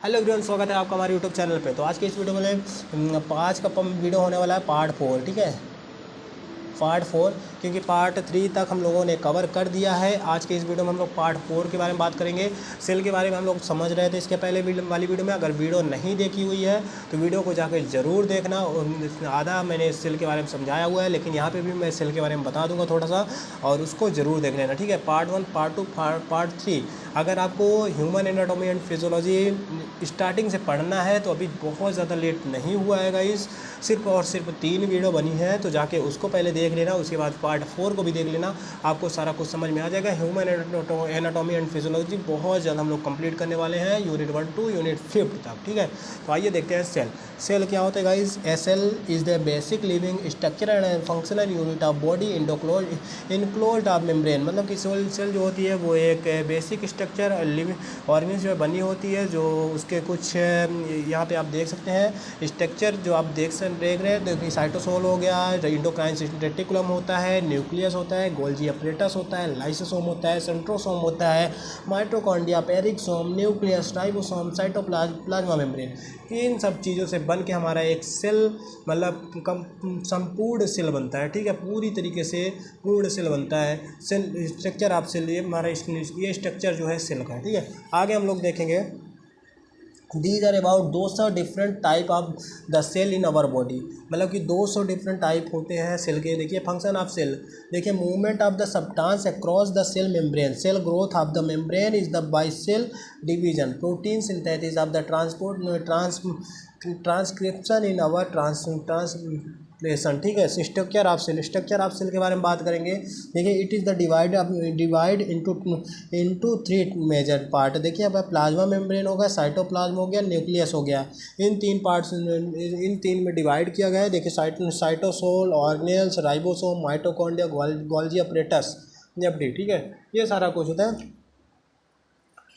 Hello everyone, स्वागत है आपका हमारे यूट्यूब चैनल पे। तो आज के इस वीडियो में 5 का वीडियो होने वाला है पार्ट 4। ठीक है, पार्ट 4, क्योंकि पार्ट 3 तक हम लोगों ने कवर कर दिया है। आज के इस वीडियो में हम लोग पार्ट 4 के बारे में बात करेंगे। सेल के बारे में हम लोग समझ रहे थे इसके पहले वाली वीडियो में। अगर वीडियो नहीं देखी हुई है तो वीडियो को जाकर ज़रूर देखना। आधा मैंने सेल के बारे में समझाया हुआ है, लेकिन यहाँ पे भी मैं सेल के बारे में बता दूंगा थोड़ा सा, और उसको ज़रूर देख लेना। ठीक है, पार्ट 1, पार्ट 2, पार्ट 3। अगर आपको human anatomy and physiology starting से पढ़ना है तो अभी बहुत ज़्यादा लेट नहीं हुआ है गाइस। सिर्फ और सिर्फ 3 वीडियो बनी है, तो जाके उसको पहले देख लेना, उसके बाद पार्ट 4 को भी देख लेना। आपको सारा कुछ समझ में आ जाएगा। ह्यूमन एनाटॉमी एंड फिजियोलॉजी बहुत ज़्यादा हम लोग कंप्लीट करने वाले हैं, यूनिट 1 टू यूनिट 5 तक। ठीक है, तो आइए देखते हैं सेल। सेल क्या होता है guys? A cell is the basic living structure and functional unit of body enclosed of membrane. मतलब कि सेल जो होती है वो एक बेसिक स्ट्रक्चर लिविंग ऑर्गेनिज्म में बनी होती है, जो उसके कुछ यहाँ पे आप देख सकते हैं स्ट्रक्चर जो आप देख रहे हैं। देखिए, साइटोसोल हो गया, इंडोक्राइन रेटिकुलम होता है, न्यूक्लियस होता है, गोल्जी अपरेटस होता है, लाइसोसोम होता है, सेंट्रोसोम होता है, mitochondria, peroxisome, nucleus, ribosome, cytoplasm membrane. इन सब चीज़ों से बन के हमारा एक सेल मतलब संपूर्ण सेल बनता है। ठीक है, पूरी तरीके से पूर्ण सेल बनता है। सेल स्ट्रक्चर आप सेल, ये हमारा ये स्ट्रक्चर जो है सेल का है। ठीक है, आगे हम लोग देखेंगे। These are about 200 different type of the cell in our body. मतलब कि 200 डिफरेंट टाइप होते हैं सेल के। देखिए, फंक्शन ऑफ सेल, देखिए, movement of the substance across the cell membrane, cell growth of the membrane is the by cell division, protein synthesis of the transcription in our translation. ठीक है, structure of cell, structure of cell के बारे में बात करेंगे। देखिए, it is the divide into 3 major part. देखिए, अब प्लाज्मा मेम्ब्रेन हो गया, साइटोप्लाज्म हो गया, न्यूक्लियस हो गया। इन 3 पार्ट्स, इन 3 में डिवाइड किया गया है। देखिए, cytosol, organelles, ribosome, mitochondria, Golgi apparatus, जबकि ठीक है, ये सारा कुछ होता है।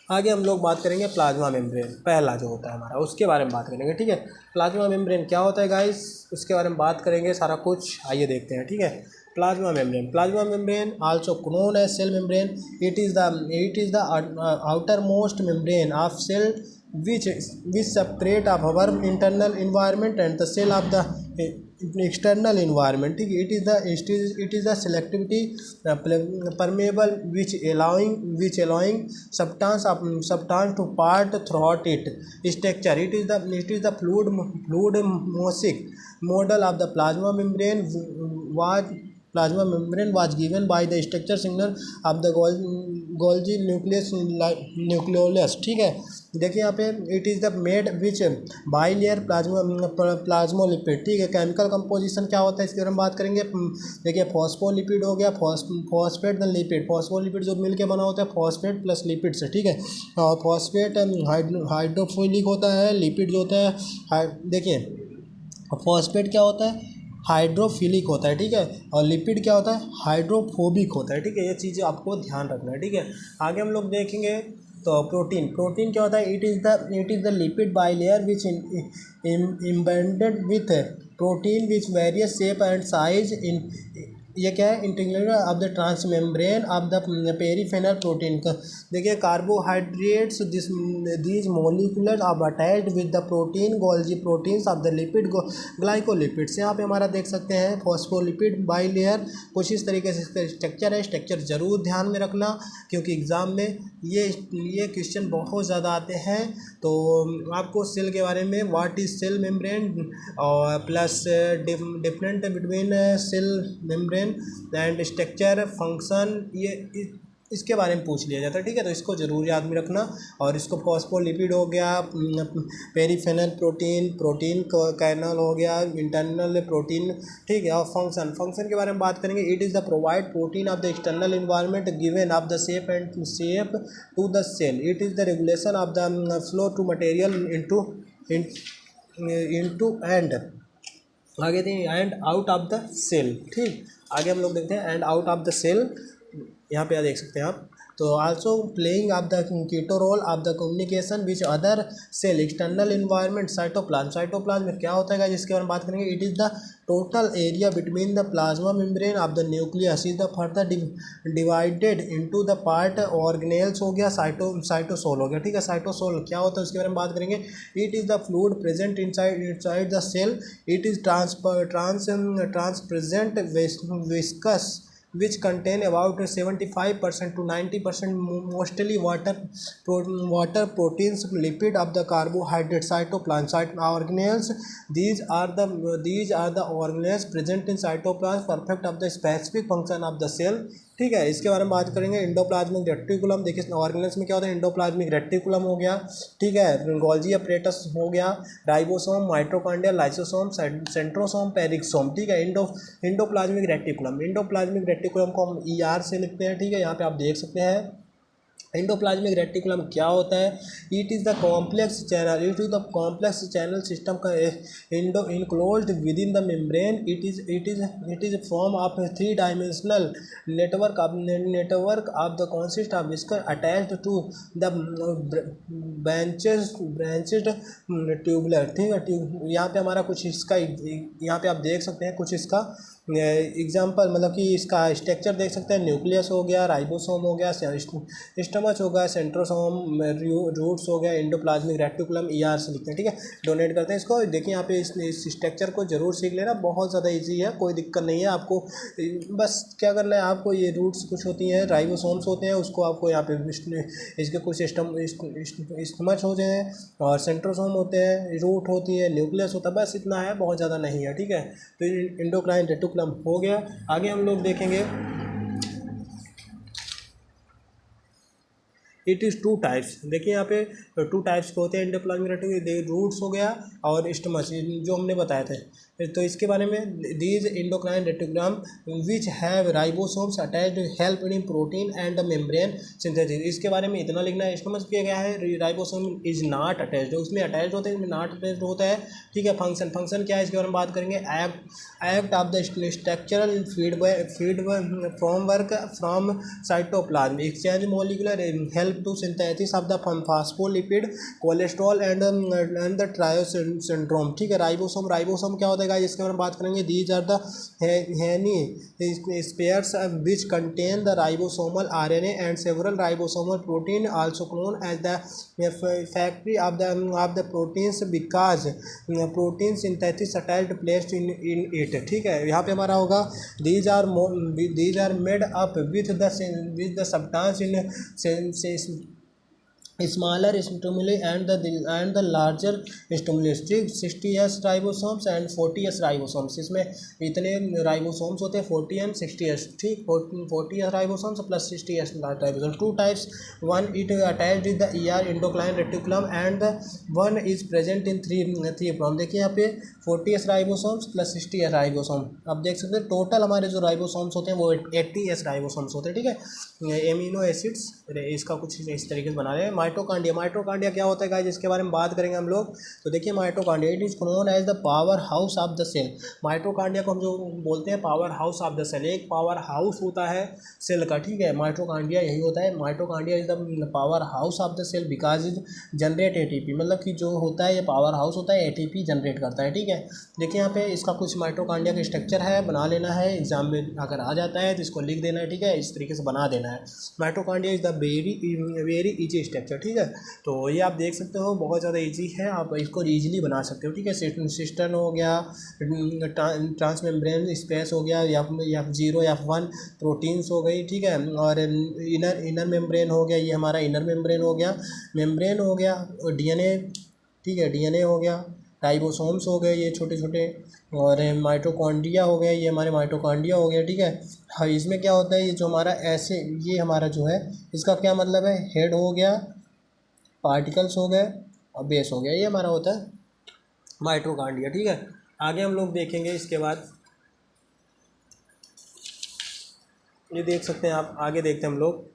आगे हम लोग बात करेंगे प्लाज्मा मेम्ब्रेन, पहला जो होता है हमारा, उसके बारे में बात करेंगे। ठीक है, प्लाज्मा मेम्ब्रेन क्या होता है गाइस, उसके बारे में बात करेंगे सारा कुछ। आइए देखते हैं। ठीक है, plasma membrane also known as cell membrane, it is the outer most membrane of cell which separate of our internal environment and the cell of the external environment. ठीक है, it is the selectivity permeable which allowing substance to part throughout it structure. It is the fluid mosaic model of the plasma membrane was given by the structure signal of the Golgi nucleolus. ठीक है, देखिए यहाँ पे it is the made which bilayer plasmolipid. ठीक है, chemical composition क्या होता है इसके बारे में बात करेंगे। देखिए, फॉस्फोलिपिड हो गया, फॉस्फेट लिपिड, फॉस्फोलिपिड जो मिल के बना होता है फॉस्फेट प्लस लिपिड से। ठीक है, और फॉस्फेट हाइड्रोफिलिक होता है, लिपिड जो होता है, देखिए, फॉस्फेट क्या होता है, हाइड्रोफिलिक होता है। ठीक है, और लिपिड क्या होता है, हाइड्रोफोबिक होता है। ठीक है, ये चीज़ें आपको ध्यान रखना है। ठीक है, आगे हम लोग देखेंगे। तो प्रोटीन क्या होता है, it is the lipid bilayer which embedded with protein which various shape and size in, ये क्या है, integration of the transmembrane of the peripheral protein का। देखिए, carbohydrates these molecular are attached with the protein Golgi proteins of the lipid glycolipids. यहाँ पे हमारा देख सकते हैं फॉस्फोलिपिड बाइलेयर, कुछ इस तरीके से इसका स्ट्रक्चर है। स्ट्रक्चर जरूर ध्यान में रखना, क्योंकि एग्ज़ाम में ये क्वेश्चन बहुत ज़्यादा आते हैं। तो आपको सेल के बारे में व्हाट इज सेल मेम्ब्रेन और plus different between cell membrane and structure function, ये इसके बारे में पूछ लिया जाता है। ठीक है, तो इसको ज़रूर याद में रखना। और इसको फॉस्फोलिपिड हो गया, पेरीफेरल प्रोटीन कैनल हो गया, इंटरनल प्रोटीन। ठीक है, और फंक्शन के बारे में बात करेंगे। It is the provide protein of the external environment given of the shape to the cell. It is the regulation of the flow to material into and, आगे दें, and out of the cell. ठीक, आगे हम लोग देखते हैं and out of the cell. यहाँ पे देख सकते हैं आप, तो also playing of the key to role of the communication which other cell external environment. Cytoplasm में क्या होता है जिसके बारे में बात करेंगे। It is the total area between the plasma membrane of the nucleus is the further divided into the part organelles हो गया, साइटोसोल हो गया, ठीक है। साइटोसोल क्या होता है उसके बारे में बात करेंगे। It is the fluid present inside the cell, it is transparent viscous which contain about 75% to 90% mostly water, proteins, lipid of the carbohydrate, cytoplasm organelles. These are the organelles present in cytoplasm perfect of the specific function of the cell, ठीक है। इसके बारे में बात करेंगे। Endoplasmic reticulum, देखिए organelles में क्या होता है, इंडोप्लाज्मिक रेटिकुलम हो गया, ठीक है, गोल्जी अपरेटस हो गया, राइबोसोम, माइटोकॉन्ड्रिया, लाइसोसोम, सेंट्रोसोम, पेरिक्सोम, ठीक है। इंडोप्लाज्मिक रेटिकुलम को हम ER से लिखते हैं, ठीक है। यहाँ पे आप देख सकते हैं इंडोप्लाज्मिक रेटिकुलम क्या होता है। It is the complex channel system का enclosed within the membrane. It is form of 3 dimensional network of the consist of whisker attached to the branched tubular, ठीक है। यहाँ पे हमारा कुछ इसका, यहाँ पे आप देख सकते हैं कुछ इसका एग्जाम्पल, मतलब कि इसका स्ट्रक्चर देख सकते हैं। न्यूक्लियस हो गया, राइबोसोम हो गया, स्टमच हो गया, सेंट्रोसोम, रूट्स हो गया, इंडोप्लाज्मिक रेटिकुलम ER से लिखते हैं, ठीक है। डोनेट करते हैं इसको। देखिए यहाँ पे इस स्ट्रक्चर को जरूर सीख लेना, बहुत ज़्यादा इजी है, कोई दिक्कत नहीं है आपको। बस क्या करना है आपको, ये रूट्स कुछ होती हैं, राइबोसोम्स होते हैं, उसको आपको यहाँ पे इसके कुछ स्टमच होते हैं और सेंट्रोसोम होते हैं, रूट होती है, न्यूक्लियस होता है, बस इतना है, बहुत ज़्यादा नहीं है, ठीक है। तो इंडोक्राइन रेटिकुलम हो गया। आगे हम लोग देखेंगे इट इज़ 2 टाइप्स। देखिए यहाँ पे 2 टाइप्स के होते हैं इंडोप्लाज्मिक रेटिकुलम, रूट्स हो गया और स्टमच, जो हमने बताए थे। तो इसके बारे में these endocrine reticulum which have ribosomes attached help in protein and the membrane synthesis. इसके बारे में इतना लिखना है। स्टमच किया गया है, राइबोसोम इज नॉट अटैच्ड, उसमें अटैच्ड होते हैं, नॉट अटैच्ड होता है, ठीक है। फंक्शन क्या है इसके बारे में बात करेंगे। Act of the structural feed from cytoplasm, exchange molecular help to synthesis of the phospholipid, cholesterol and the trio syndrome, ठीक है। राइबोसोम क्या होता है गाइस, इसके बारे में बात करेंगे। These are the henny spheres which contain the ribosomal RNA and several ribosomal protein also known as the factory of the proteins because protein synthesis attached placed in it, ठीक है। यहाँ पे हमारा होगा these are made up with the substance in smaller stimuli and the larger stimulus, ठीक। 60S ribosomes and 40S ribosomes, इसमें इतने ribosomes होते हैं 40 एंड 60S, ठीक। 40S ribosomes plus 60S ribosomes. 2 types, one it attached with the ER endocrine reticulum and one is present in 3 form. देखिए यहाँ पे 40S ribosomes plus 60S ribosome, आप देख सकते हैं टोटल हमारे जो राइबोसोम्स होते हैं वो 80S राइबोसोम्स होते हैं, ठीक है। एमिनो एसिड्स इसका कुछ इस तरीके से बना रहे हैं। माइटोकॉन्ड्रिया क्या होता है गाइस, जिसके बारे में बात करेंगे हम लोग। तो देखिए mitochondria it is known as the power house of the cell. Mitochondria को हम जो बोलते हैं power house of the cell, एक पावर हाउस होता है सेल का, ठीक है। माइटोकॉन्ड्रिया यही होता है। Mitochondria is the power house of the cell because is generate ATP, मतलब कि जो होता है ये पावर हाउस होता है, ATP जनरेट करता है, ठीक है। देखिए यहाँ पे इसका कुछ माइटोकॉन्ड्रिया का स्ट्रक्चर है, बना लेना है, एग्जाम में अगर आ जाता है तो इसको लिख देना है, ठीक है। इस तरीके से बना देना है। Mitochondria is the very easy structure, ठीक है। तो ये आप देख सकते हो बहुत ज़्यादा इजी है, आप इसको ईजिली बना सकते हो, ठीक है। सिस्टर्न हो गया, ट्रांस मेम्ब्रेन स्पेस हो गया, F0 F1 प्रोटीन्स हो गई, ठीक है। और इनर मेम्ब्रेन हो गया, ये हमारा इनर मेम्ब्रेन हो गया, और DNA, ठीक है, DNA हो गया, राइबोसोम्स हो गए ये छोटे छोटे, और माइटोकॉन्ड्रिया हो गया, ये हमारे माइटोकॉन्ड्रिया हो गया, ठीक है। हाँ, इसमें क्या होता है, ये जो हमारा ऐसे, ये हमारा जो है इसका क्या मतलब है, हेड हो गया, पार्टिकल्स हो गए और बेस हो गया, ये हमारा होता है माइटोकॉन्ड्रिया, ठीक है। आगे हम लोग देखेंगे इसके बाद, ये देख सकते हैं आप, आगे देखते हैं हम लोग।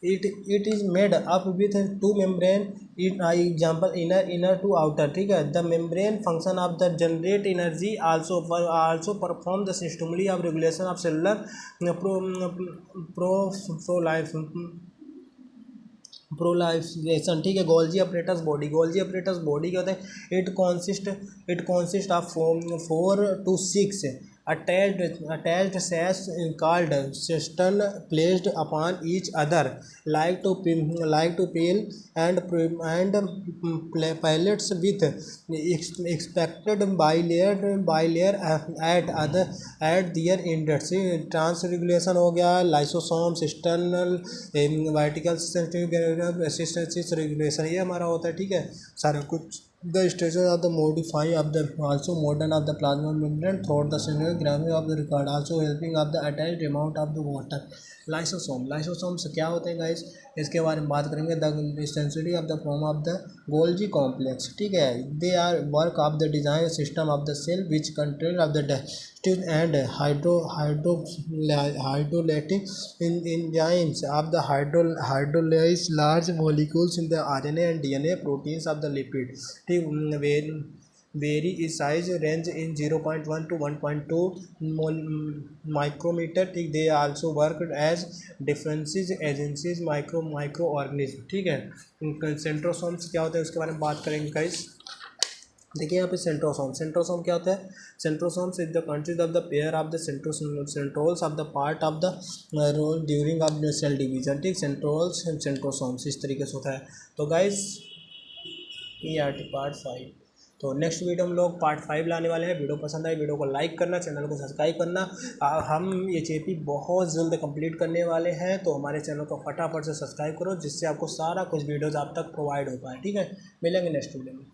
It is made up with 2 membrane example inner to outer, ठीक है। The membrane function of the generate energy also perform the सिस्टमली of regulation of cellular proliferation, ठीक है। गोल्जी अपरेटस बॉडी क्या होता है? It consist of 4 to 6 attached sacs called cistern placed upon each other like to pale and pellets with expected bilayer at their ends। Trans regulation हो गया, lysosome, cisternal, vertical assistance regulation, ये हमारा होता है, ठीक है, सारा कुछ। The stages of the modify of the also modern of the plasma membrane throughout the sonography of the record also helping of the attached amount of the water। Lysosome से क्या होते हैं गाइस, इसके बारे में बात करेंगे। द सेंसिटी of the form of the Golgi complex, ठीक है। They are work of the design system of the cell which control of the digestive and hydrolytic enzymes of the hydrolyze large molecules in the RNA and DNA proteins of the lipid, ठीक। vary in size range in 0.1 to 1.2 micrometer, ठीक। they also work as differences agencies microorganism, ठीक है। Centrosomes क्या होता है उसके बारे में बात करेंगे गाइस। देखिए यहाँ पे सेंट्रोसोम क्या होता है? Centrosomes is the countries of the pair of the centrioles of the part of the role during of the cell division, ठीक। सेंट्रोसोम्स इस तरीके से होता है। तो गाइस ये आर पार्ट 5। तो नेक्स्ट वीडियो हम लोग पार्ट 5 लाने वाले हैं। वीडियो पसंद आए वीडियो को लाइक करना, चैनल को सब्सक्राइब करना। हम ये चेपी बहुत जल्द कंप्लीट करने वाले हैं, तो हमारे चैनल को फटाफट से सब्सक्राइब करो जिससे आपको सारा कुछ वीडियोज़ आप तक प्रोवाइड हो पाए, ठीक है। मिलेंगे नेक्स्ट वीडियो में।